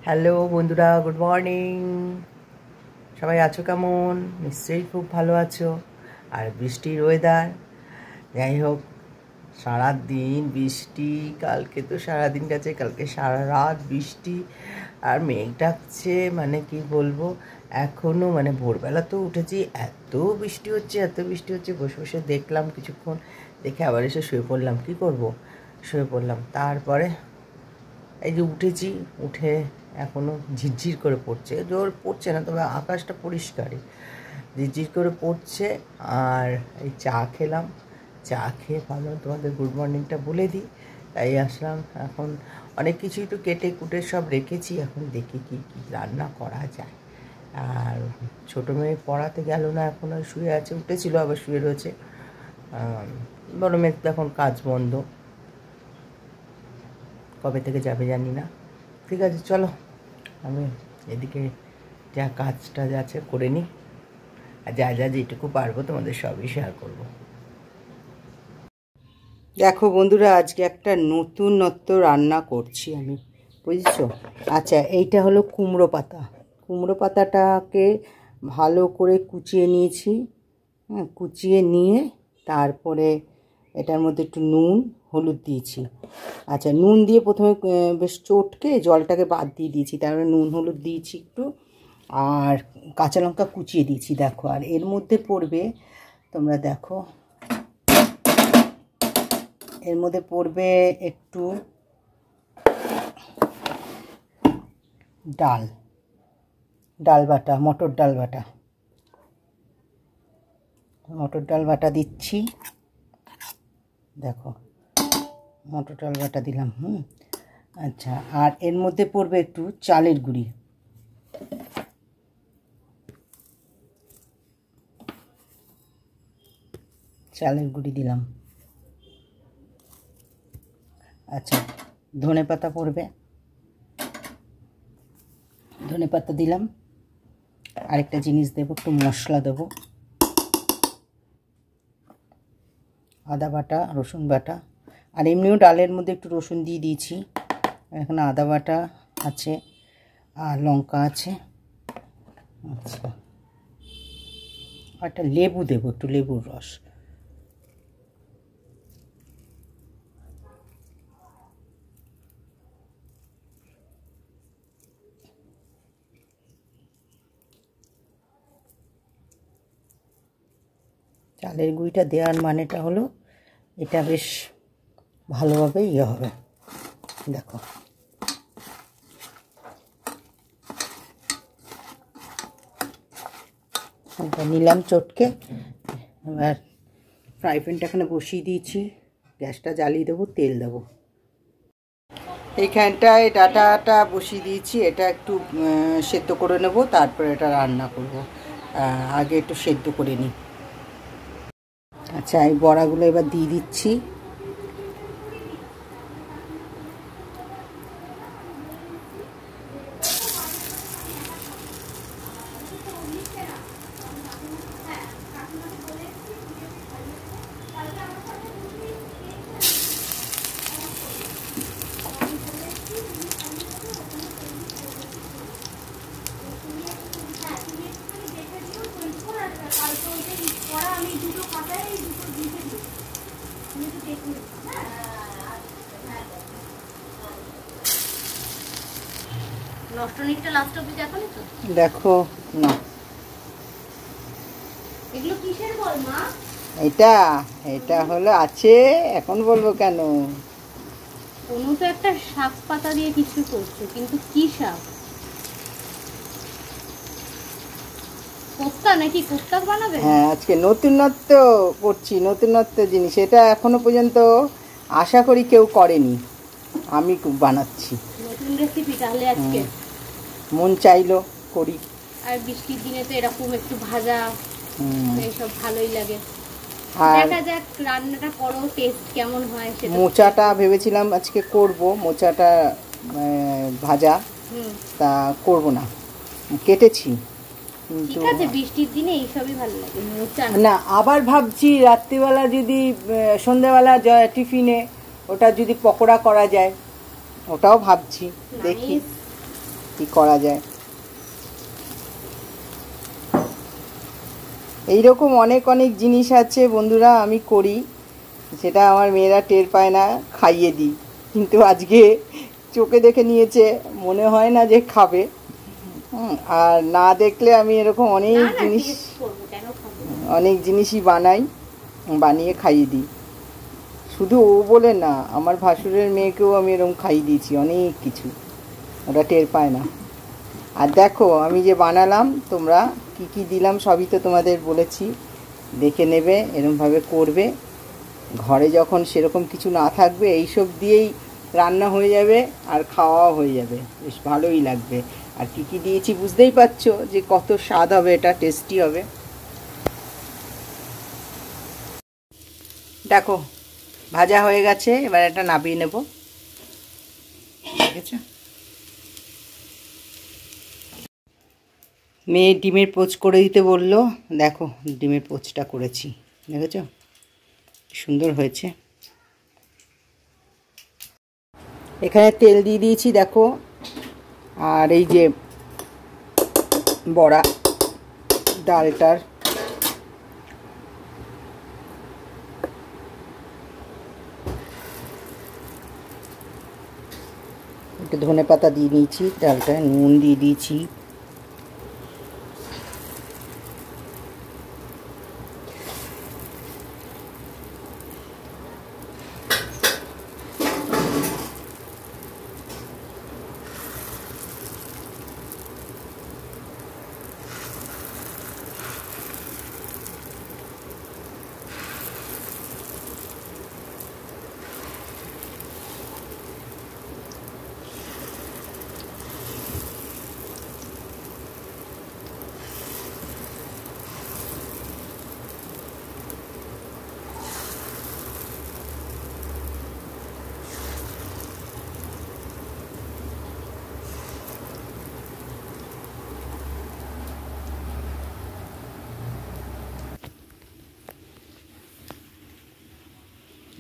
Hello বন্ধুরা, good morning. সবাই আছো কেমন? নিশ্চয়ই খুব ভালো আছো। আর বৃষ্টির ওয়েদার, যাই হোক, সারাদিন বৃষ্টি। কালকে তো সারাদিন গেছে, কালকে সারা রাত বৃষ্টি আর মেঘ ডাকছে, মানে কি বলবো। এখনও মানে ভোরবেলা তো উঠেছি, এত বৃষ্টি হচ্ছে, এত বৃষ্টি হচ্ছে। বসে বসে দেখলাম কিছুক্ষণ, দেখে আবার এসে শুয়ে পড়লাম। কি করব, শুয়ে পড়লাম। তারপরে এই যে উঠেছি, উঠে এখনও ঝিরঝির করে পড়ছে, জোর পড়ছে না, তবে আকাশটা পরিষ্কারই, ঝিরঝির করে পড়ছে। আর এই চা খেলাম, চা খেয়ে ভাবলাম তোমাদের গুড মর্নিংটা বলে দিই, তাই আসলাম। এখন অনেক কিছুই তো কেটে কুটে সব রেখেছি, এখন দেখি কি কি রান্না করা যায়। আর ছোটো মেয়ে পড়াতে গেল না, এখন আর শুয়ে আছে, উঠেছিল আবার শুয়ে রয়েছে। বড় মেয়ের তো এখন কাজ বন্ধ, কবে থেকে যাবে জানি না। ঠিক আছে, চলো আমি এদিকে যা কাজটা আছে করে নিই, আর যা যা যেটুকু পারবো তোমাদের সবই শেয়ার করব। দেখো বন্ধুরা, আজকে একটা নতুনত্ব রান্না করছি আমি, বুঝছো? আচ্ছা, এইটা হলো কুমড়ো পাতা। কুমড়ো পাতাটাকে ভালো করে কুচিয়ে নিয়েছি। হ্যাঁ, কুচিয়ে নিয়ে তারপরে এটার মধ্যে একটু নুন হলুদ দিয়েছি। আচ্ছা, নুন দিয়ে প্রথমে বেশ চটকে জলটাকে বাদ দিয়ে দিয়েছি, তারপরে নুন হলুদ দিয়েছি একটু, আর কাঁচা লঙ্কা কুচিয়ে দিয়েছি। দেখো, আর এর মধ্যে পড়বে, তোমরা দেখো, এর মধ্যে পড়বে একটু ডাল বাটা, মটর ডাল বাটা দিচ্ছি। দেখো, মটর ডাল বাটা দিলাম। আচ্ছা, আর এর মধ্যে পড়বে একটু চালের গুঁড়ি, দিলাম। আচ্ছা, ধনে পাতা পড়বে, ধনে পাতা দিলাম। আরেকটা জিনিস দেবো, একটু মশলা দেবো, আদা বাটা, রসুন বাটা। আর এমনিও ডালের মধ্যে একটু রসুন দিয়ে দিয়েছি। এখানে আদা বাটা আছে আর লঙ্কা আছে। আচ্ছা, একটা লেবু দেবো, একটু লেবুর রস। চালের গুঁড়িটা দেওয়ার মানেটা হলো এটা বেশ ভালোভাবে হবে। দেখো, এটা নিলাম চটকে। এবার ফ্রাই প্যানটা এখানে বসিয়ে দিয়েছি, গ্যাসটা জ্বালিয়ে দেবো, তেল দেবো। এইখানটায় ডাটাটা বসিয়ে দিয়েছি, এটা একটু সেদ্ধ করে নেব, তারপরে এটা রান্না করব। আগে একটু সেদ্ধ করে নিই। আচ্ছা, এই বড়াগুলো এবার দিয়ে দিচ্ছি। দেখো না, এটা হলো আছে, এখন বলবো কেন? কোনো তো একটা শাক পাতা দিয়ে কিছু করছে, কিন্তু কি শাক? কোফতা নাকি? কোফতা বানাবে? হ্যাঁ, আজকে নতুনত্ব করছি, নতুনত্ব জিনিস। এটা এখনো পর্যন্ত আশা করি কেউ করেনি, আমি বানাচ্ছি নতুন রেসিপি। তাহলে আজকে মন চাইলো করি। আর বৃষ্টির দিনে তো এরকম একটু ভাজা এইসব ভালোই লাগে। আর দেখা যাক রান্নাটা করো, টেস্ট কেমন হয় সেটা। মোচাটা ভেবেছিলাম আজকে করব, মোচাটা ভাজা, তা করব না, কেটেছি। ঠিক আছে, বৃষ্টির দিনে এইসবই ভালো লাগে। মোচা না, আবার ভাবছি রাত্রিবেলা যদি সন্ধ্যাবেলা টিফিনে ওটা যদি পকোড়া করা যায়, ওটাও ভাবছি, দেখি কি করা যায়। এইরকম অনেক অনেক জিনিস আছে বন্ধুরা আমি করি, সেটা আমার মেয়েরা টের পায় না, খাইয়ে দিই। কিন্তু আজকে চোখে দেখে নিয়েছে, মনে হয় না যে খাবে। আর না দেখলে আমি এরকম অনেক জিনিসই বানাই, বানিয়ে খাইয়ে দিই। শুধু ও বলে না, আমার ভাসুরের মেয়েকেও আমি এরকম খাইয়ে দিয়েছি অনেক কিছু, ওরা টের পায় না। আর দেখো আমি যে বানালাম, তোমরা কি কি দিলাম সবই তো তোমাদের বলেছি, দেখে নেবে, এরকমভাবে করবে। ঘরে যখন সেরকম কিছু না থাকবে, এইসব দিয়েই রান্না হয়ে যাবে আর খাওয়াও হয়ে যাবে, বেশ ভালোই লাগবে। আর কি কি দিয়েছি বুঝতেই পারছো যে কত স্বাদ হবে, এটা টেস্টি হবে। দেখো ভাজা হয়ে গেছে, এবার এটা নামিয়ে নেব। দেখেছো, মেয়ে ডিমের পোচ করে দিতে বললো, দেখো ডিমের পোচটা করেছি, দেখেছো সুন্দর হয়েছে। এখানে তেল দিয়ে দিয়েছি দেখো, আর এই যে বড়া ডালটার একটু ধনে পাতা দিয়ে নিয়েছি, ডালটায় নুন দিয়ে দিয়েছি,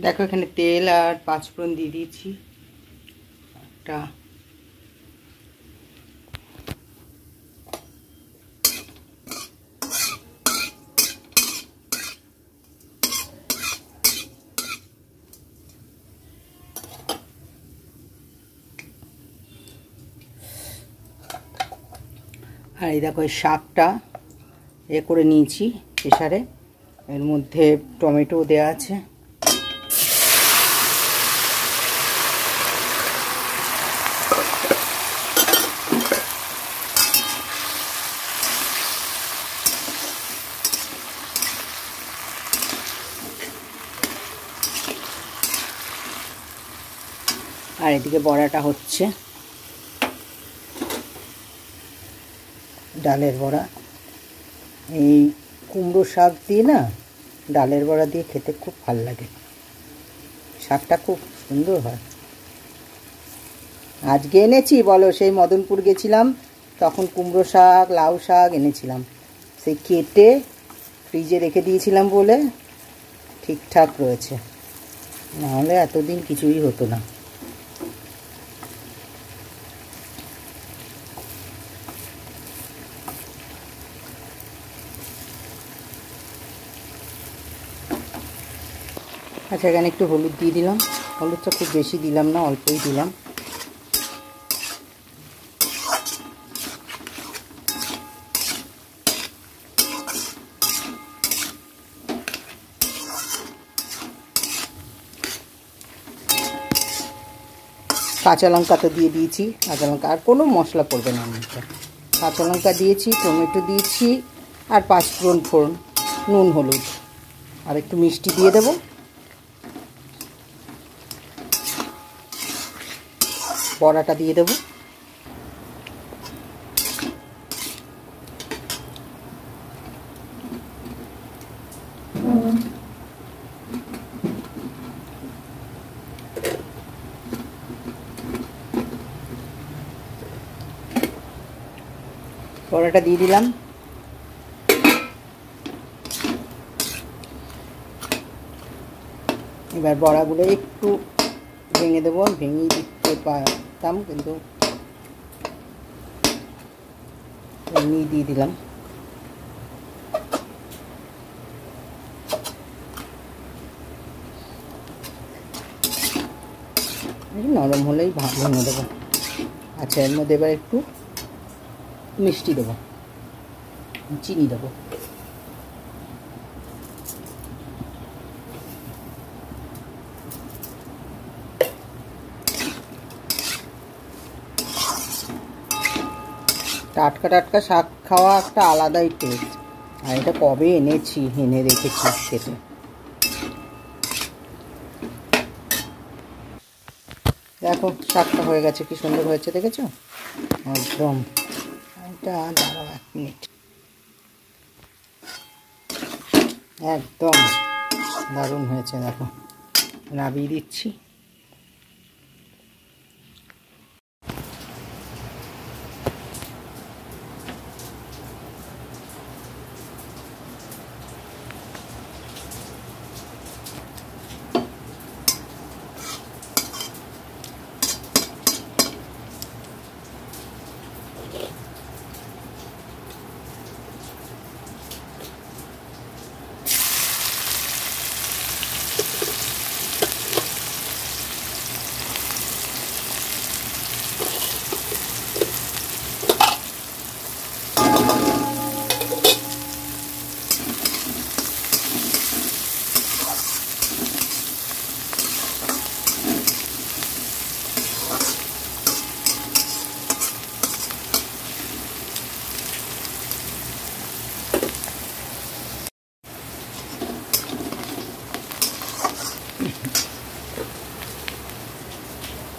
দেখো এখানে তেল আর পাঁচফোড়ন দিয়ে দিয়েছি একটা। আর এই দেখো এই শাকটা করে নিয়েছি প্রেসারে, এর মধ্যে টমেটো দেওয়া আছে। আর এদিকে বড়াটা হচ্ছে, ডালের বড়া। এই কুমড়ো শাক দিয়ে না ডালের বড়া দিয়ে খেতে খুব ভালো লাগে, শাকটা খুব সুন্দর হয়। আজকে এনেছি বলো, সেই মদনপুর গেছিলাম তখন কুমড়ো শাক লাউ শাক এনেছিলাম, সেই কেটে ফ্রিজে রেখে দিয়েছিলাম বলে ঠিকঠাক রয়েছে, নাহলে এতদিন কিছুই হতো না। আচ্ছা এখানে একটু হলুদ দিয়ে দিলাম, হলুদটা খুব বেশি দিলাম না, অল্পই দিলাম। কাঁচা লঙ্কা তো দিয়ে দিয়েছি, কাঁচা লঙ্কা আর কোনো মশলা পড়বে না, কাঁচা লঙ্কা দিয়েছি, টমেটো দিয়েছি আর পাঁচফোড়ন ফোড়ন, নুন হলুদ আর একটু মিষ্টি দিয়ে দেবো। বড়াটা দিয়ে দেবো, বড়াটা দিয়ে দিলাম। এবার বড়াগুলো একটু ভেঙে দেবো, ভেঙেই দিতে পারতাম কিন্তু এমনি দিয়ে দিলাম। নরম হলেই ভেঙে দেবো। আচ্ছা, এর মধ্যে এবার একটু মিষ্টি দেবো, চিনি দেবো। টাটকা টাটকা শাক খাওয়া একটা আলাদাই টেস্ট। আর এটা কবে এনে রেখেছি খেতে। দেখো শাকটা হয়ে গেছে, কি সুন্দর হয়েছে, দেখেছো? একদম। এটা দাঁড়াও 1 মিনিট। একদম দারুণ হয়েছে, দেখো। নামিয়ে দিচ্ছি।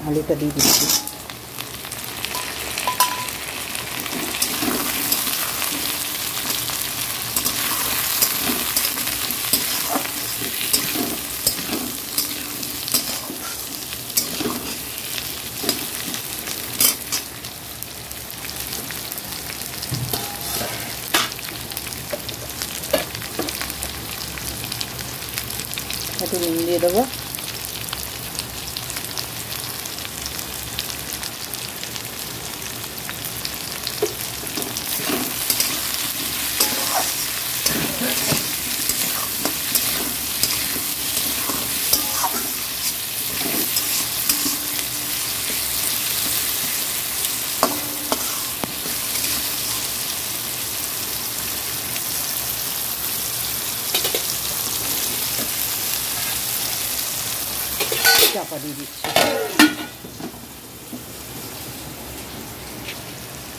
আলুটা দিয়ে দিচ্ছি। একটু নুন দিয়ে দেবো। চাপা দিয়ে দিচ্ছি।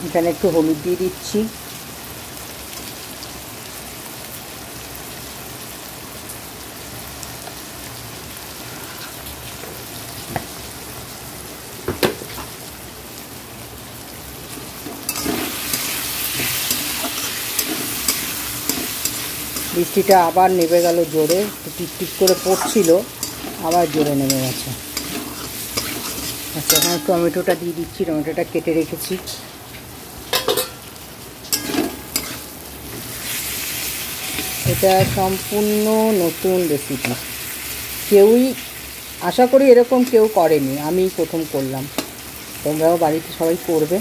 এখানে একটু হলুদ দিয়ে দিচ্ছি। বৃষ্টিটা আবার নেমে গেল জোরে, টিপটিপ করে পড়ছিল, আবার জোরে নেমে গেছে। আচ্ছা, এখানে টমেটোটা দিয়ে দিচ্ছি। টমেটোটা কেটে রেখেছি। এটা সম্পূর্ণ নতুন রেসিপি, কেউই আশা করি এরকম কেউ করেনি, আমি প্রথম করলাম। তোমরাও বাড়িতে সবাই করবে।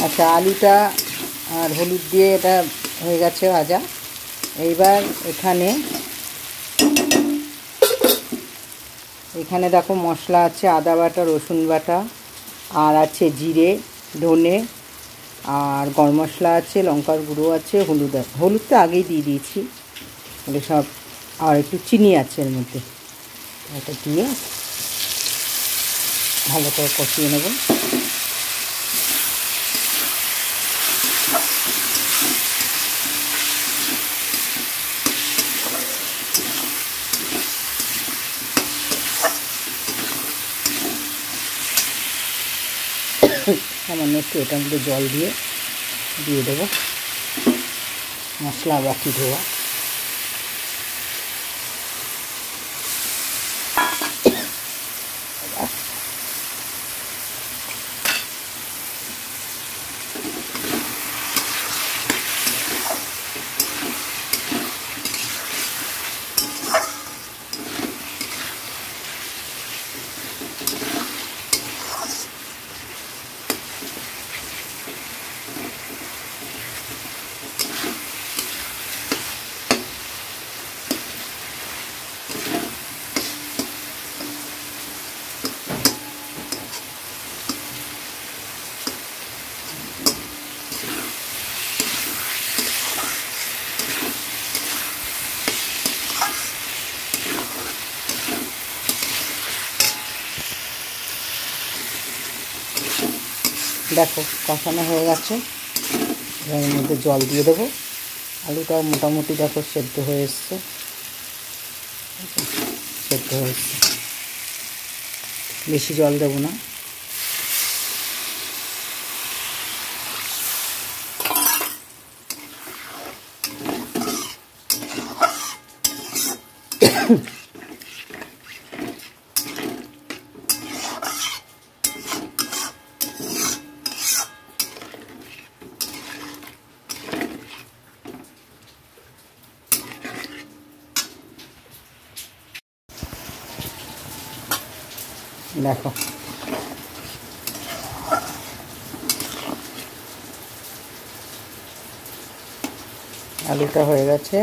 আচ্ছা, আলুটা আর হলুদ দিয়ে এটা হয়ে গেছে ভাজা। এইবার এখানে দেখো মশলা আছে, আদা বাটা, রসুন বাটা, আর আছে জিরে, ধনে, আর গরম মশলা আছে, লঙ্কার গুঁড়ো আছে, হলুদটা আগেই দিয়ে দিয়েছি। এগুলো সব, আর একটু চিনি আছে এর মধ্যে। এটা দিয়ে ভালো করে কষিয়ে নেব। সামান্য একটু এটার মধ্যে জল দিয়ে দেবো মশলা বাকি ধোয়া। দেখো কষানো হয়ে গেছে, এর মধ্যে জল দিয়ে দেবো। আলুটাও মোটামুটি দেখো সেদ্ধ হয়ে এসছে, বেশি জল দেবো না। দেখো আলুটা হয়ে গেছে।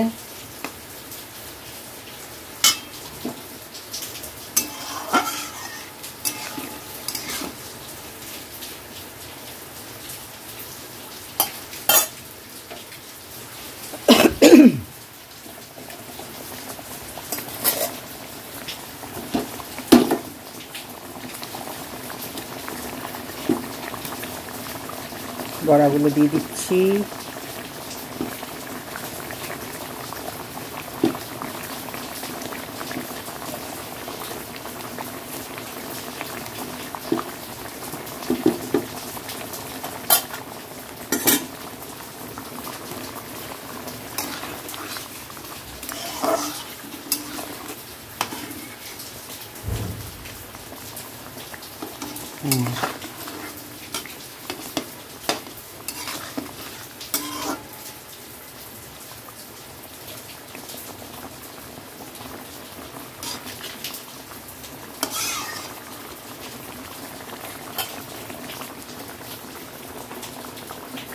বড়াগুলো দিয়ে দিচ্ছি।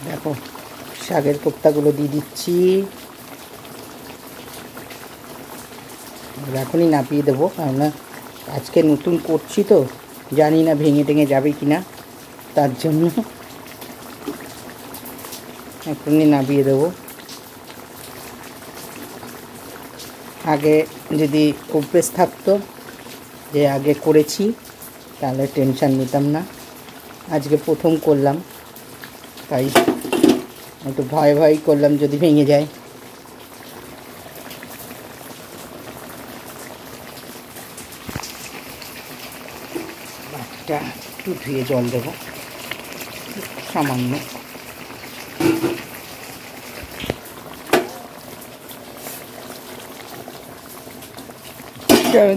দেখো শাকের কোপ্তাগুলো দিয়ে দিচ্ছি, এখনই নাপিয়ে দেবো, কেননা আজকে নতুন করছি তো জানি না ভেঙে টেঙে যাবে কি না, তার জন্য এখনই নাপিয়ে দেবো। আগে যদি অভ্যেস থাকতো যে আগে করেছি তাহলে টেনশান নিতাম না, আজকে প্রথম করলাম তাই একটু ভয় করলাম যদি ভেঙে যায়। ভাতটা একটু ধুয়ে জল দেবো সামান্য,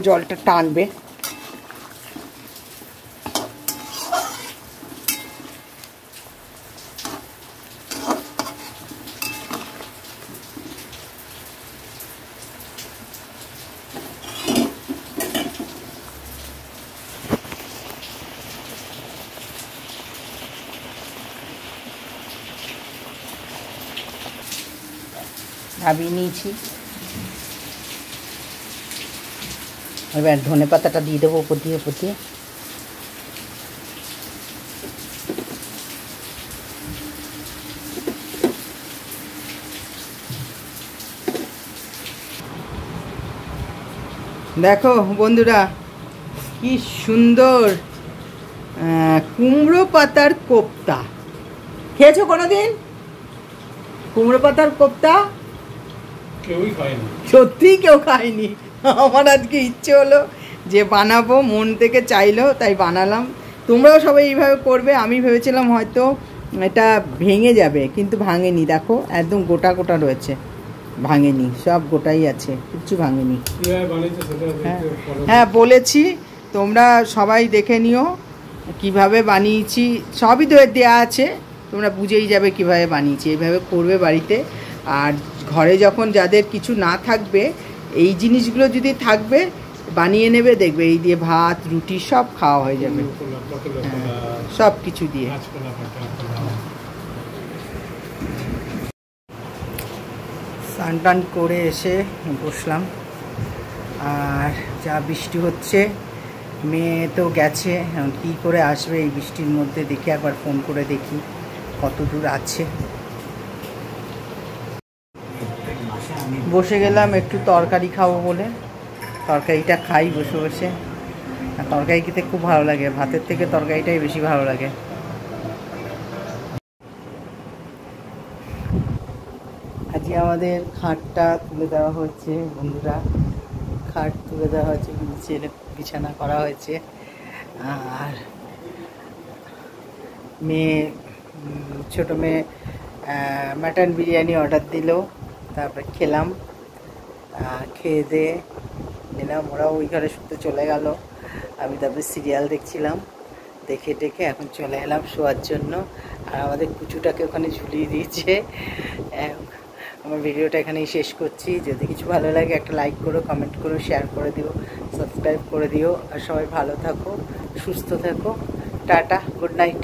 জলটা টানবে। নামিয়ে নিয়েছি, এবার ধনে পাতাটা দিয়ে দেবো উপর দিয়ে। দেখো বন্ধুরা কি সুন্দর কুমড়ো পাতার কোপ্তা, খেয়েছো কোনোদিন কুমড়ো পাতার কোপ্তা? কেউই খায়নি, সত্যিই কেউ খায়নি। আমার আজকে ইচ্ছে হলো যে বানাবো, মন থেকে চাইলো তাই বানালাম। তোমরাও সবাই এইভাবে করবে। আমি ভেবেছিলাম হয়তো এটা ভেঙে যাবে, কিন্তু ভাঙেনি। দেখো একদম গোটা গোটা রয়েছে, ভাঙেনি, সব গোটাই আছে, কিচ্ছু ভাঙেনি। কিভাবে বানিয়েছে সেটা হ্যাঁ দেখে follow হ্যাঁ বলেছি, তোমরা সবাই দেখে নিও কিভাবে বানিয়েছি। সবই তো দেওয়া আছে, তোমরা বুঝেই যাবে কিভাবে বানিয়েছি। এইভাবে করবে বাড়িতে। আর ঘরে যখন যাদের কিছু না থাকবে, এই জিনিসগুলো যদি থাকবে বানিয়ে নেবে, দেখবে এই দিয়ে ভাত রুটি সব খাওয়া হয়ে যাবে। সব কিছু দিয়ে। স্নান টান করে এসে বসলাম, আর যা বৃষ্টি হচ্ছে। মেয়ে তো গেছে, এখন কী করে আসবে এই বৃষ্টির মধ্যে, দেখি একবার ফোন করে দেখি কত দূর আছে। বসে গেলাম একটু তরকারি খাবো বলে, তরকারিটা খাই বসে বসে। আর তরকারি খেতে খুব ভালো লাগে, ভাতের থেকে তরকারিটাই বেশি ভালো লাগে। আজকে আমাদের খাটটা তুলে দেওয়া হয়েছে বন্ধুরা, খাট তুলে দেওয়া হয়েছে, বিছানা করা হয়েছে। আর মেয়ে, ছোটো মেয়ে মাটন বিরিয়ানি অর্ডার দিল, তারপরে খেলাম, খেয়ে দিয়ে নিলাম। ওরা ওই ঘরে শুতে চলে গেল, আমি তারপরে সিরিয়াল দেখছিলাম, দেখে টেকে এখন চলে এলাম শোয়ার জন্য। আর আমাদের কুচুটাকে ওখানে ঝুলিয়ে দিয়েছে। আমার ভিডিওটা এখানেই শেষ করছি। যদি কিছু ভালো লাগে একটা লাইক করো, কমেন্ট করো, শেয়ার করে দিও, সাবস্ক্রাইব করে দিও। আর সবাই ভালো থাকো, সুস্থ থাকো। Tata, good night.